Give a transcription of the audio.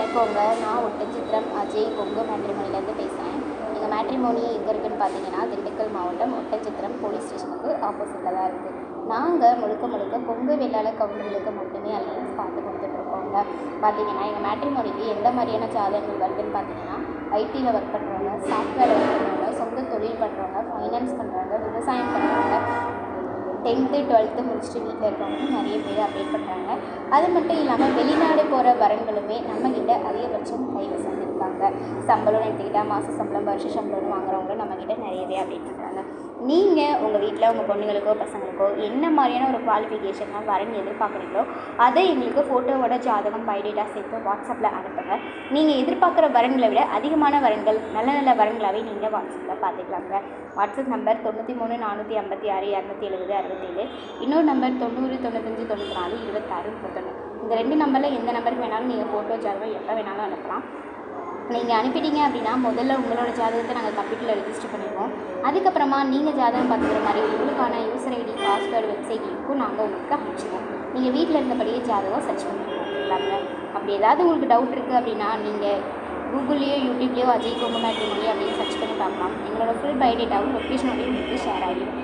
வணக்கங்க. நான் ஒட்டன்சித்திரம் அஜய் கொங்கு மேட்ரிமோனிலேருந்து பேசுகிறேன். எங்கள் மேட்ரிமோனி எங்கே இருக்குதுன்னு பார்த்தீங்கன்னா, திண்டுக்கல் மாவட்டம் ஒட்டன்சித்திரம் போலீஸ் ஸ்டேஷனுக்கு ஆப்போசிட்டில் தான் இருக்குது. நாங்கள் முழுக்க கொங்கு வெள்ளாளர் கவுண்டர்களுக்கு மட்டுமே அலையன்ஸ் பார்த்து கொடுத்துட்ருக்கோங்க. பார்த்தீங்கன்னா எங்கள் மேட்ரிமோனிக்கு எந்த மாதிரியான ஜாதகங்கள் வருதுன்னு பார்த்தீங்கன்னா, ஐடியில் ஒர்க் பண்ணுறவங்க, சாஃப்ட்வேர் ஒர்க் பண்ணுறவங்க, சொந்த தொழில் பண்ணுறவங்க, ஃபைனான்ஸ் பண்ணுறவங்க, விவசாயம் பண்ணுறவங்க, 10th 12th முடிச்சுட்டு வீட்டில் இருக்கவங்க நிறைய பேர் அப்டேட் பண்ணுறாங்க. அது மட்டும் இல்லாமல் வெளிநாடு போகிற வரன்களுமே நம்மக்கிட்ட அதிகபட்சம் கைவசம் இருக்காங்க. சம்பளம்னு எடுத்துக்கிட்டால் மாத சம்பளம், வருஷ சம்பளம்னு வாங்குறவங்களும் நம்மக்கிட்ட நிறையவே அப்டேட் பண்ணுறாங்க. நீங்கள் உங்கள் வீட்டில் உங்கள் பொண்ணுங்களுக்கோ பசங்களுக்கோ என்ன மாதிரியான ஒரு குவாலிஃபிகேஷன்லாம் வரன் எதிர்பார்க்குறீங்களோ அதை எங்களுக்கு ஃபோட்டோவோட ஜாதகம் பயோடேட்டா சேர்த்து வாட்ஸ்அப்பில் அனுப்புங்க. நீங்கள் எதிர்பார்க்குற வரன்களை விட அதிகமான வரன்கள் நல்ல வரன்களாகவே நீங்கள் வாட்ஸ்அப்பில் பார்த்துக்கலாங்க. வாட்ஸ்அப் நம்பர் 93 456 270 67, இன்னொரு நம்பர் 90 95 94 26 31. இந்த 2 நம்பரில் எந்த நம்பருக்கு வேணாலும் நீங்கள் ஃபோட்டோ ஜாதகம் எப்போ வேணாலும் அனுப்பலாம். நீங்கள் அனுப்பிட்டீங்க அப்படின்னா முதல்ல உங்களோட ஜாதகத்தை நாங்கள் கம்ப்யூட்டரில் ரெஜிஸ்டர் பண்ணிடுவோம். அதுக்கப்புறமா நீங்கள் ஜாதகம் பார்த்துக்கிற மாதிரி உங்களுக்கான யூசர் ஐடி, பாஸ்வேர்டு, வெப்சைட் லிங்க்கும் நாங்கள் உங்களுக்கு அனுப்பிச்சிடுவோம். நீங்கள் வீட்டில் இருந்தபடியே ஜாதகம் சர்ச் பண்ணிக்கலாங்க. அப்படி ஏதாவது உங்களுக்கு டவுட் இருக்குது அப்படின்னா நீங்கள் கூகுள்லேயோ யூடியூப்லேயோ அஜய் கொங்கு மேட்ரிமோனி அப்படின்னு சர்ச் பண்ணி பார்க்கலாம். எங்களோட ஃபுல் பயோடேட்டாவும் லொக்கேஷனோடையும் உங்களுக்கு ஷேர் ஆகிடும்.